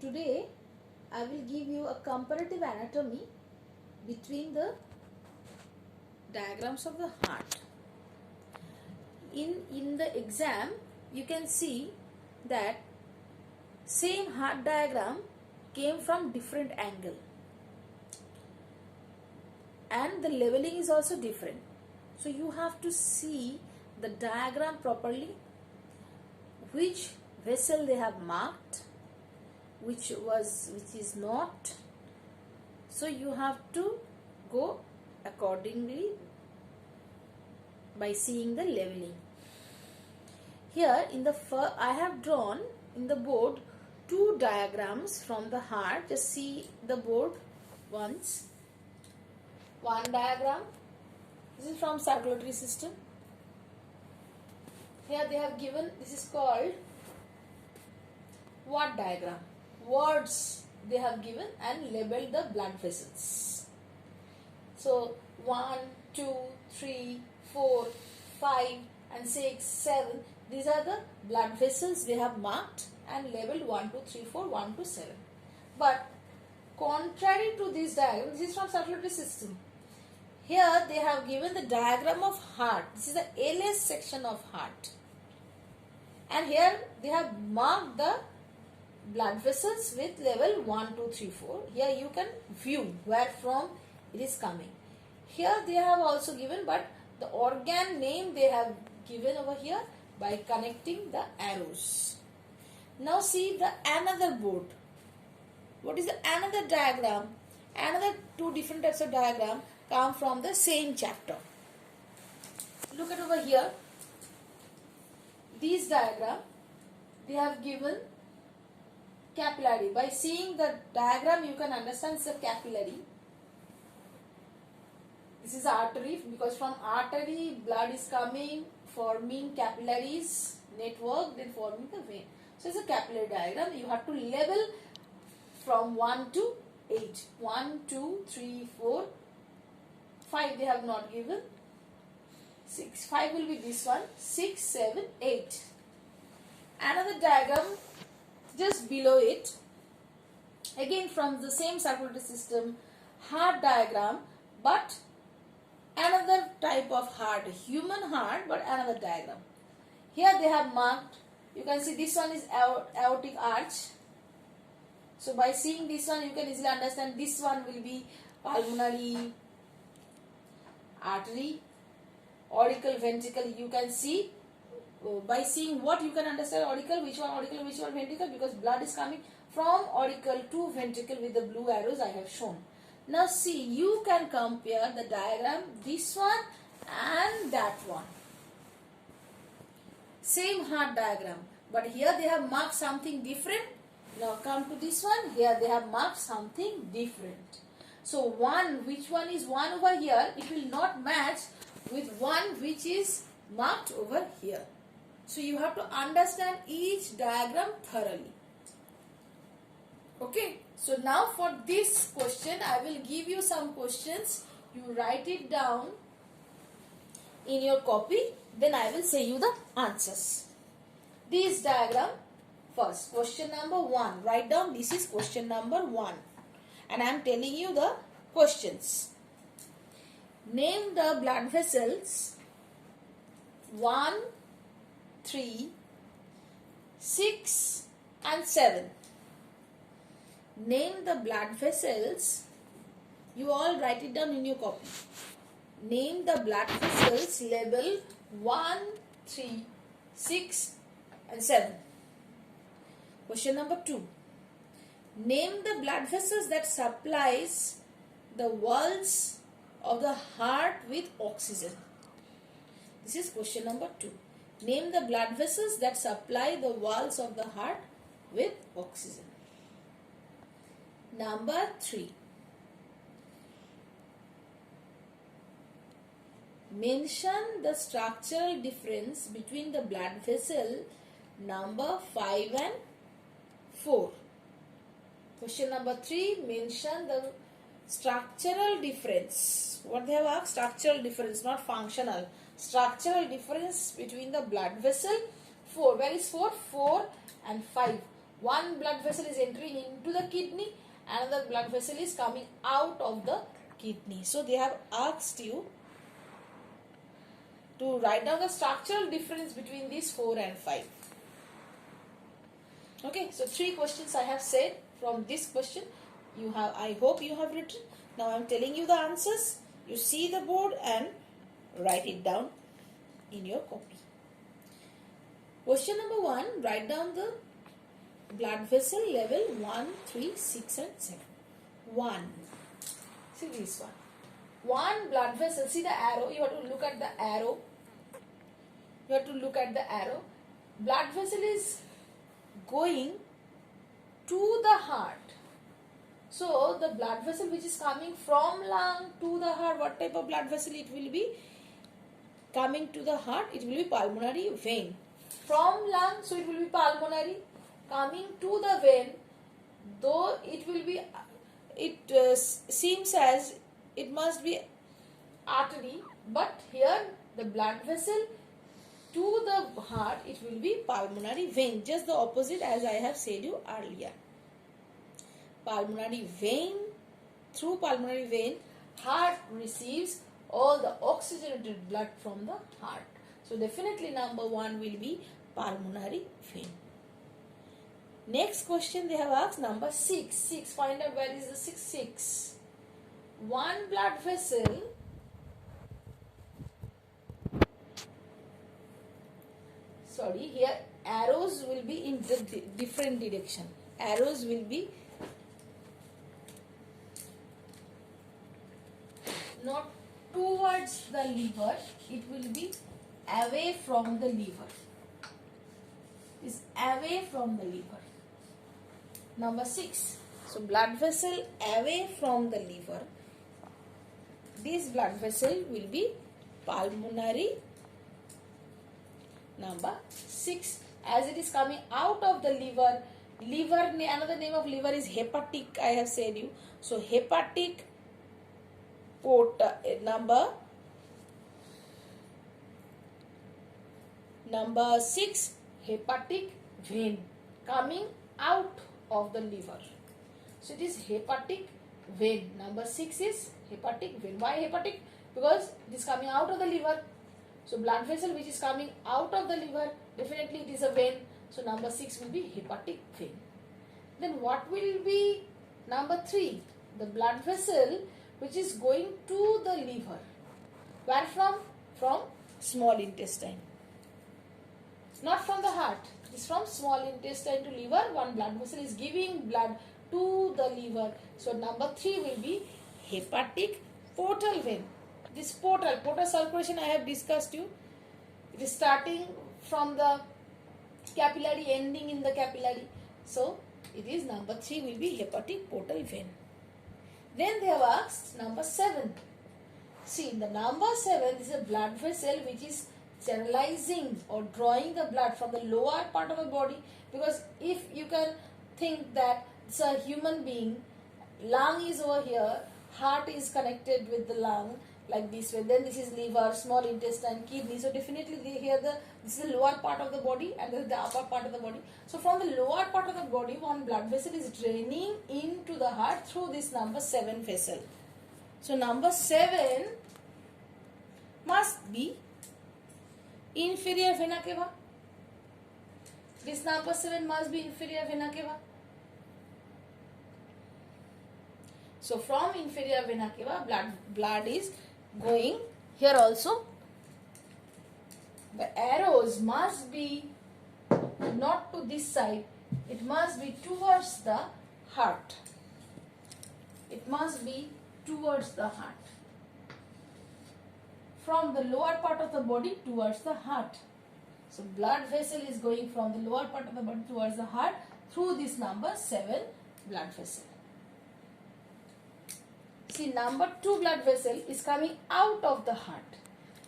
today I will give you a comparative anatomy between the diagrams of the heart. In the exam you can see that same heart diagram came from different angle and the leveling is also different. So you have to see the diagram properly, which vessel they have marked, which is not. So you have to go accordingly by seeing the leveling. Here in the I have drawn in the board two diagrams from the heart. Just see the board once. One diagram, this is from circulatory system. Here they have given, this is called what diagram? Words they have given and labeled the blood vessels. So 1, 2, 3, 4, 5 and 6, 7. These are the blood vessels they have marked and labeled 1, 2, 3, 4, 1 to 7. But contrary to this diagram, this is from circulatory system. Here they have given the diagram of heart. This is the LS section of heart. And here they have marked the blood vessels with level 1, 2, 3, 4. Here you can view where from it is coming. Here they have also given, but the organ name they have given over here by connecting the arrows. Now see the another board. What is the another diagram? Another two different types of diagram come from the same chapter. Look at over here. These diagram they have given capillary. By seeing the diagram you can understand it's a capillary. This is artery, because from artery blood is coming, forming capillaries network, then forming the vein. So it's a capillary diagram. You have to level from 1 to 8. 1, 2, 3, 4, 5 they have not given. 6. 5 will be this one. 6, 7, 8. Another diagram just below it. Again from the same circulatory system, heart diagram, but another type of heart, human heart, but another diagram. Here they have marked, you can see this one is aortic arch. So by seeing this one you can easily understand this one will be pulmonary artery, auricle, ventricle. You can see by seeing what you can understand auricle, which one auricle, which one ventricle, because blood is coming from auricle to ventricle with the blue arrows I have shown. Now see, you can compare the diagram, this one and that one. Same heart diagram, but here they have marked something different. Now come to this one, here they have marked something different. So which one is one over here, it will not match with one which is marked over here. So you have to understand each diagram thoroughly. Okay, so now for this question I will give you some questions. You write it down in your copy, then I will say you the answers. This diagram first, question number 1. Write down, this is question number 1 and I am telling you the questions. Name the blood vessels 1, 3, 6 and 7. Name the blood vessels. You all write it down in your copy. Name the blood vessels label 1, 3, 6 and 7. Question number 2. Name the blood vessels that supplies the walls of the heart with oxygen. This is question number 2. Name the blood vessels that supply the walls of the heart with oxygen. Number 3. Mention the structural difference between the blood vessel number 5 and 4. Question number 3. Mention the structural difference. What they have asked? Structural difference, not functional. Structural difference between the blood vessel 4. Where is 4? 4 and 5. One blood vessel is entering into the kidney, another blood vessel is coming out of the kidney. So they have asked you to write down the structural difference between these 4 and 5. Okay, so 3 questions I have said from this question. I hope you have written. Now I am telling you the answers. You see the board and write it down in your copy. Question number 1, write down the blood vessel level 1, 3, 6 and 7. 1. See this one. One blood vessel. See the arrow. You have to look at the arrow. You have to look at the arrow. Blood vessel is going to the heart. So the blood vessel which is coming from lung to the heart, what type of blood vessel it will be? Coming to the heart, it will be pulmonary vein. From lung, so it will be pulmonary. Coming to the vein, though it will be, seems as it must be artery, but here the blood vessel to the heart, it will be pulmonary vein. Just the opposite as I have said you earlier. Pulmonary vein, through pulmonary vein, heart receives all the oxygenated blood from the heart. So definitely number 1 will be pulmonary vein. Next question they have asked, number 6. 6, find out where is the 6. 6. One blood vessel here arrows will be in the different direction. Arrows will be not towards the liver, it will be away from the liver. Is away from the liver. Number 6. So blood vessel away from the liver. This blood vessel will be pulmonary. Number 6. As it is coming out of the liver, another name of liver is hepatic, I have said you. So hepatic port, number 6, hepatic vein coming out of the liver. So it is hepatic vein. Number 6 is hepatic vein. Why hepatic? Because it is coming out of the liver. So blood vessel which is coming out of the liver, definitely it is a vein. So number 6 will be hepatic vein. Then what will be number 3? The blood vessel which is going to the liver. Where from? From small intestine. Not from the heart. It is from small intestine to liver. One blood vessel is giving blood to the liver. So number 3 will be hepatic portal vein. This portal circulation I have discussed you. It is starting from the capillary, ending in the capillary. So it is number 3 will be hepatic portal vein. Then they have asked number 7. See, the number 7 is a blood vessel which is channelizing or drawing the blood from the lower part of the body. Because if you can think that it's a human being, lung is over here, heart is connected with the lung like this way, then this is liver, small intestine, kidney. So definitely this is the lower part of the body and this is the upper part of the body. So from the lower part of the body, one blood vessel is draining into the heart through this number 7 vessel. So number 7 must be inferior vena cava. This number 7 must be inferior vena cava. So from inferior vena cava, blood is going here also. The arrows must be not to this side. It must be towards the heart. It must be towards the heart. From the lower part of the body towards the heart. So blood vessel is going from the lower part of the body towards the heart through this number 7 blood vessel. See, number 2 blood vessel is coming out of the heart.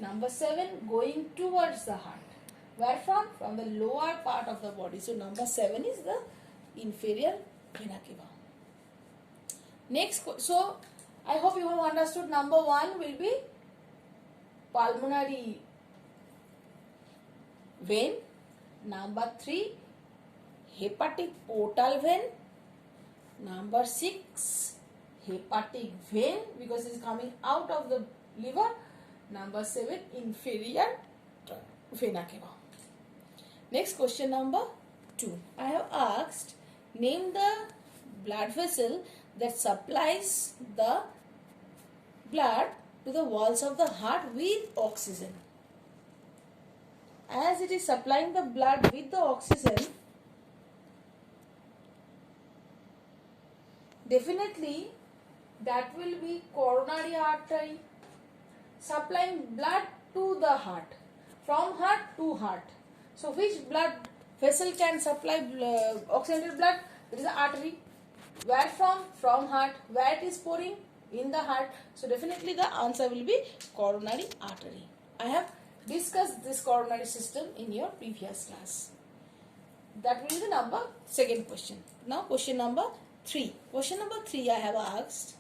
Number 7 going towards the heart. Where from? From the lower part of the body. So number 7 is the inferior vena cava. Next, so I hope you have understood. Number 1 will be pulmonary vein. Number 3, hepatic portal vein. Number 6, hepatic vein, because it is coming out of the liver. Number 7, inferior vena cava. Next, question number 2. I have asked, name the blood vessel that supplies the blood to the walls of the heart with oxygen. As it is supplying the blood with the oxygen, definitely that will be coronary artery, supplying blood to the heart, from heart to heart. So which blood vessel can supply oxygenated blood? It is the artery. Where from? From heart. Where it is pouring? In the heart. So definitely the answer will be coronary artery. I have discussed this coronary system in your previous class. That will be the second question. Now question number 3. Question number 3 I have asked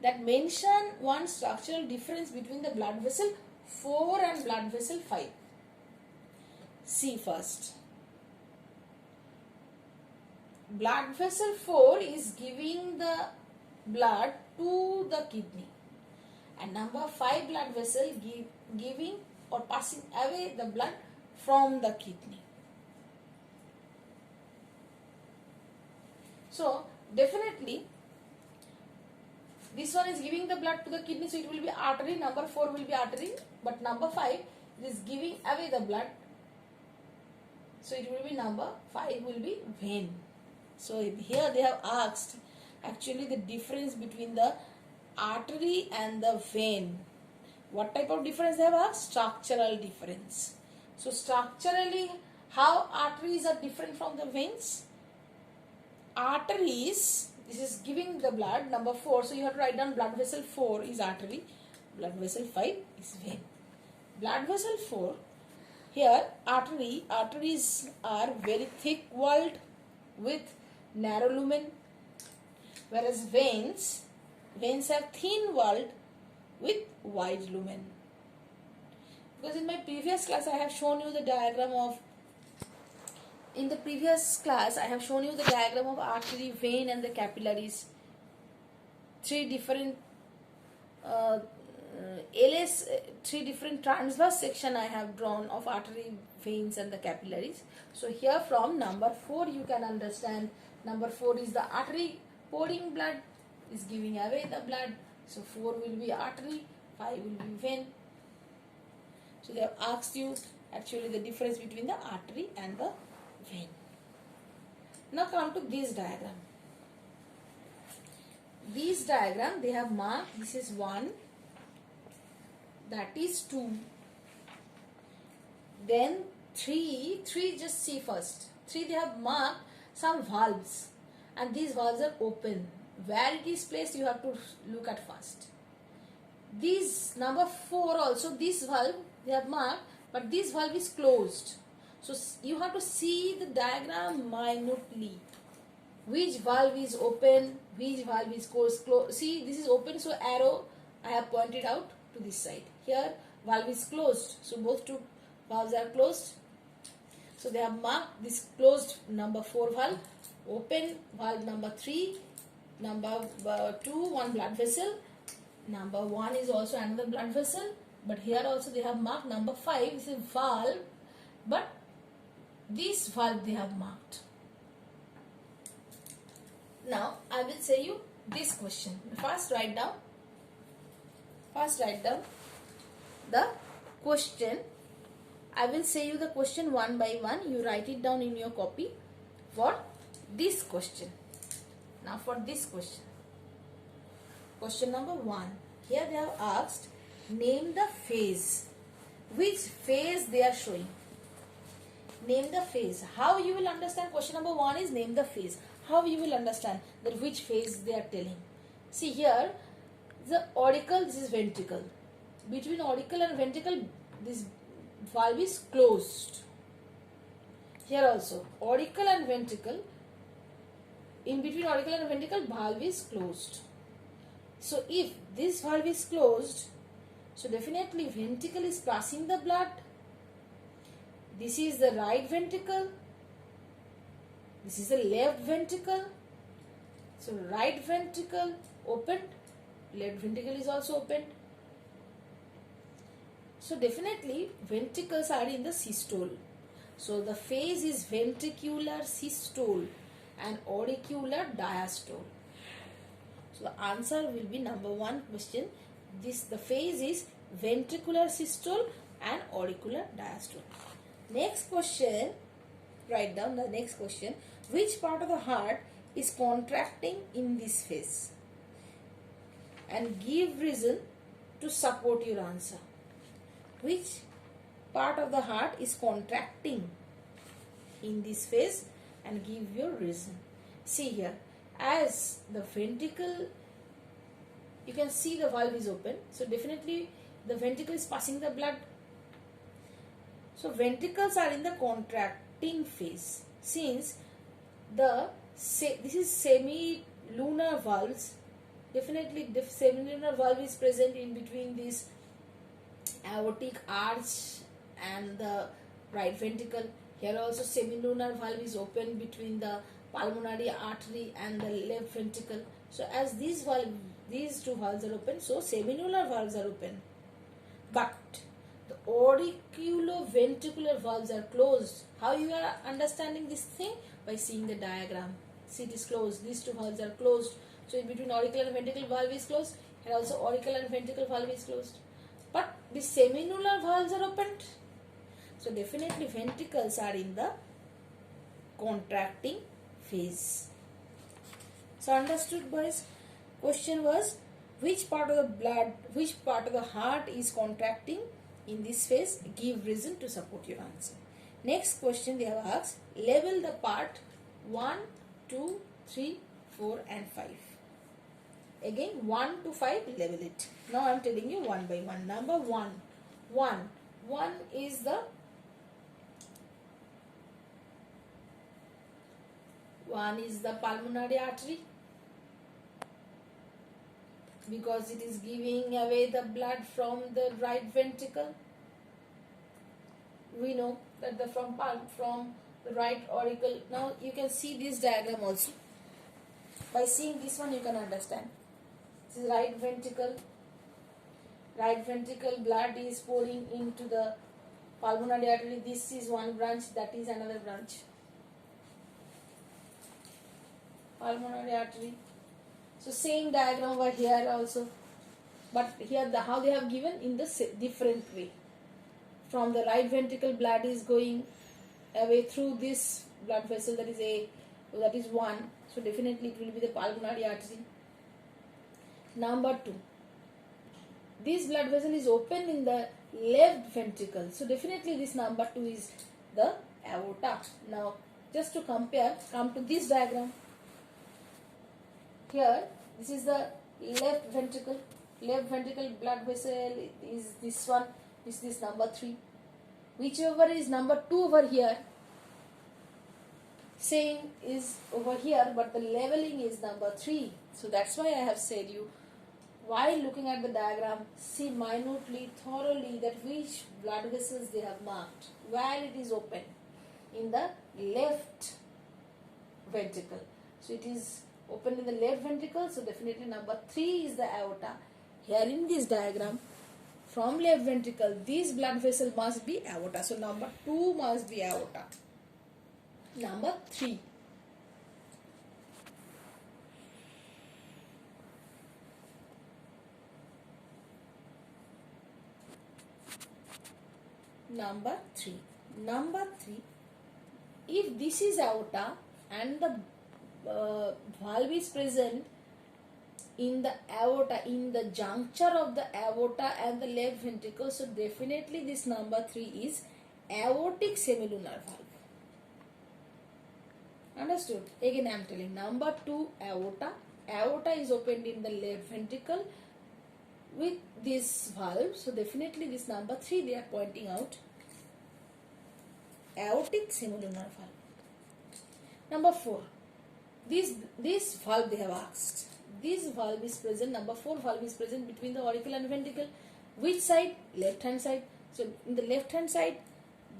that mention one structural difference between the blood vessel 4 and blood vessel 5. See first. Blood vessel 4 is giving the blood to the kidney, and number 5 blood vessel giving or passing away the blood from the kidney. So definitely this one is giving the blood to the kidney, so it will be artery. Number 4 will be artery, but number 5 is giving away the blood, so it will be number 5 will be vein. So here they have asked actually the difference between the artery and the vein. What type of difference they have asked? Structural difference. So structurally, how arteries are different from the veins? Arteries, this is giving the blood, number 4. So you have to write down blood vessel 4 is artery, blood vessel 5 is vein. Blood vessel 4, here arteries are very thick walled with narrow lumen, whereas veins have thin walled with wide lumen. Because in my previous class I have shown you the diagram of artery, vein and the capillaries. Three different three different transverse section I have drawn of artery, veins and the capillaries. So here from number 4 you can understand, number 4 is the artery pouring blood, is giving away the blood. So 4 will be artery, 5 will be vein. So they have asked you actually the difference between the artery and the vein. Now come to this diagram. This diagram they have marked, this is 1, that is 2, then 3 just see first. 3 they have marked some valves, and these valves are open. Where it is placed you have to look at first. This number 4 also, this valve they have marked, but this valve is closed. So you have to see the diagram minutely. Which valve is open, which valve is closed. See, this is open, so arrow I have pointed out to this side. Here valve is closed, so both two valves are closed. So they have marked this closed number 4 valve, open valve number 3, number 2 one blood vessel, number 1 is also another blood vessel, but here also they have marked number 5 is a valve, but this valve they have marked. Now I will say you this question. First write down the question. I will say you the question one by one. You write it down in your copy for this question. Now for this question. Question number 1. Here they have asked, name the phase. Which phase they are showing? Name the phase. How you will understand? Question number 1 is name the phase. How you will understand that which phase they are telling? See here, the auricle, this is ventricle. Between auricle and ventricle, this valve is closed. Here also, auricle and ventricle, in between auricle and ventricle, valve is closed. So if this valve is closed, so definitely ventricle is passing the blood. This is the right ventricle. This is the left ventricle. So right ventricle opened, left ventricle is also opened. So definitely ventricles are in the systole. So the phase is ventricular systole and auricular diastole. So the answer will be number 1 question. The phase is ventricular systole and auricular diastole. Next question, write down the next question. Which part of the heart is contracting in this phase? And give reason to support your answer. Which part of the heart is contracting in this phase and give your reason. See here, as the ventricle, you can see the valve is open, so definitely the ventricle is passing the blood. So ventricles are in the contracting phase. Since this is semilunar valves, definitely the semilunar valve is present in between this aortic arch and the right ventricle. Here also semilunar valve is open between the pulmonary artery and the left ventricle. So as these two valves are open, so semilunar valves are open. But the auriculoventricular valves are closed. How you are understanding this thing? By seeing the diagram. See, it is closed. These two valves are closed. So in between auricular and ventricle valve is closed. And also auricular and ventricle valve is closed. But the semilunar valves are opened. So definitely ventricles are in the contracting phase. So understood, boys? Question was, which part of the heart is contracting in this phase? Give reason to support your answer. Next question they have asked, label the part 1, 2, 3, 4 and 5. Again 1 to 5, label it. Now I am telling you one by one. Number 1. 1 is the pulmonary artery, because it is giving away the blood from the right ventricle. We know that from the right auricle. Now you can see this diagram also. By seeing this one you can understand. This is right ventricle. Right ventricle blood is pouring into the pulmonary artery. This is one branch, that is another branch. Pulmonary artery. So same diagram over here also, but here how they have given in the different way. From the right ventricle blood is going away through this blood vessel, that is 1. So definitely it will be the pulmonary artery. Number 2. This blood vessel is open in the left ventricle. So definitely this number 2 is the aorta. Now just to compare, come to this diagram. Here, this is the left ventricle. Left ventricle blood vessel is this one. This is number 3. Whichever is number 2 over here, same is over here, but the leveling is number 3. So that's why I have said you, while looking at the diagram, see minutely, thoroughly that which blood vessels they have marked, where it is open in the left ventricle. So it is open in the left ventricle, so definitely number 3 is the aorta. Here in this diagram, from left ventricle, this blood vessel must be aorta. So number 2 must be aorta. Number 3. Number 3. Number 3. If this is aorta and the valve is present in the aorta, in the juncture of the aorta and the left ventricle, so definitely this number 3 is aortic semilunar valve. Understood? Again I am telling, number 2 aorta. Aorta is opened in the left ventricle with this valve, so definitely this number 3 they are pointing out, aortic semilunar valve. Number 4. This valve they have asked. This valve is present, number 4 valve is present between the auricle and ventricle. Which side? Left hand side. So in the left hand side,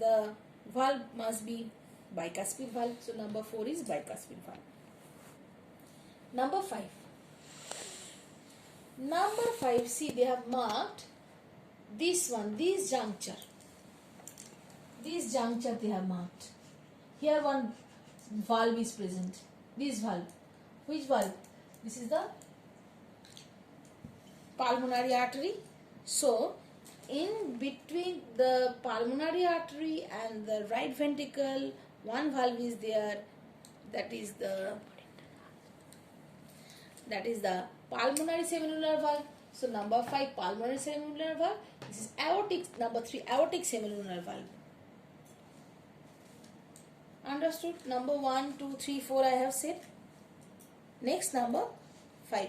the valve must be bicuspid valve. So number 4 is bicuspid valve. Number 5. Number 5, see they have marked this one, this juncture. This juncture they have marked. Here one valve is present. This valve. Which valve? This is the pulmonary artery. So, in between the pulmonary artery and the right ventricle, one valve is there. That is the pulmonary semilunar valve. So, number 5, pulmonary semilunar valve. This is aortic. Number 3, aortic semilunar valve. Understood? Number 1, 2, 3, 4 I have said. Next number 5.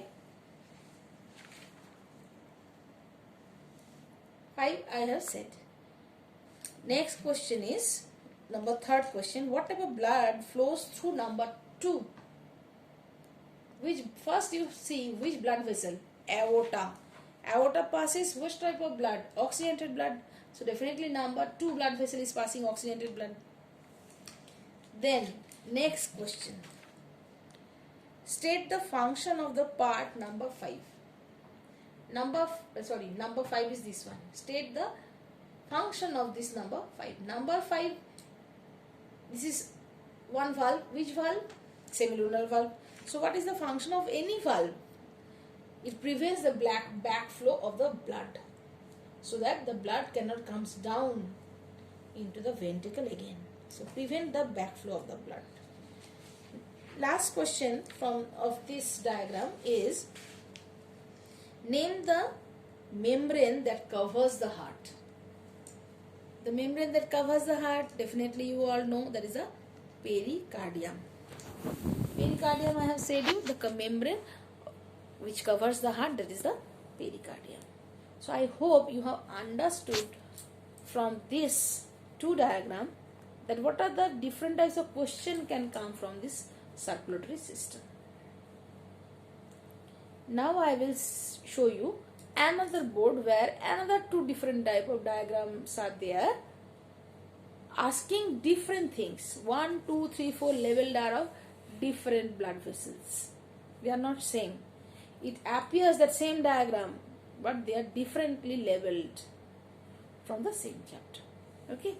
5 I have said. Next question is number 3rd question. What type of blood flows through number 2? Which first you see which blood vessel? Aorta. Aorta passes which type of blood? Oxygenated blood. So definitely number 2 blood vessel is passing oxygenated blood. Then next question. State the function of the part number 5. Number 5 is this one. State the function of this number 5. Number 5, this is one valve. Which valve? Semilunar valve. So what is the function of any valve? It prevents the backflow of the blood, so that the blood cannot comes down into the ventricle again. So prevent the backflow of the blood. Last question of this diagram is, name the membrane that covers the heart. The membrane that covers the heart, definitely you all know, that is a pericardium. Pericardium, I have said you, the membrane which covers the heart, that is the pericardium. So I hope you have understood from this 2 diagram that what are the different types of question can come from this circulatory system. Now I will show you another board where another 2 different type of diagrams are there, asking different things. 1, 2, 3, 4 labeled are of different blood vessels. They are not same. It appears that same diagram, but they are differently labeled from the same chapter. Okay.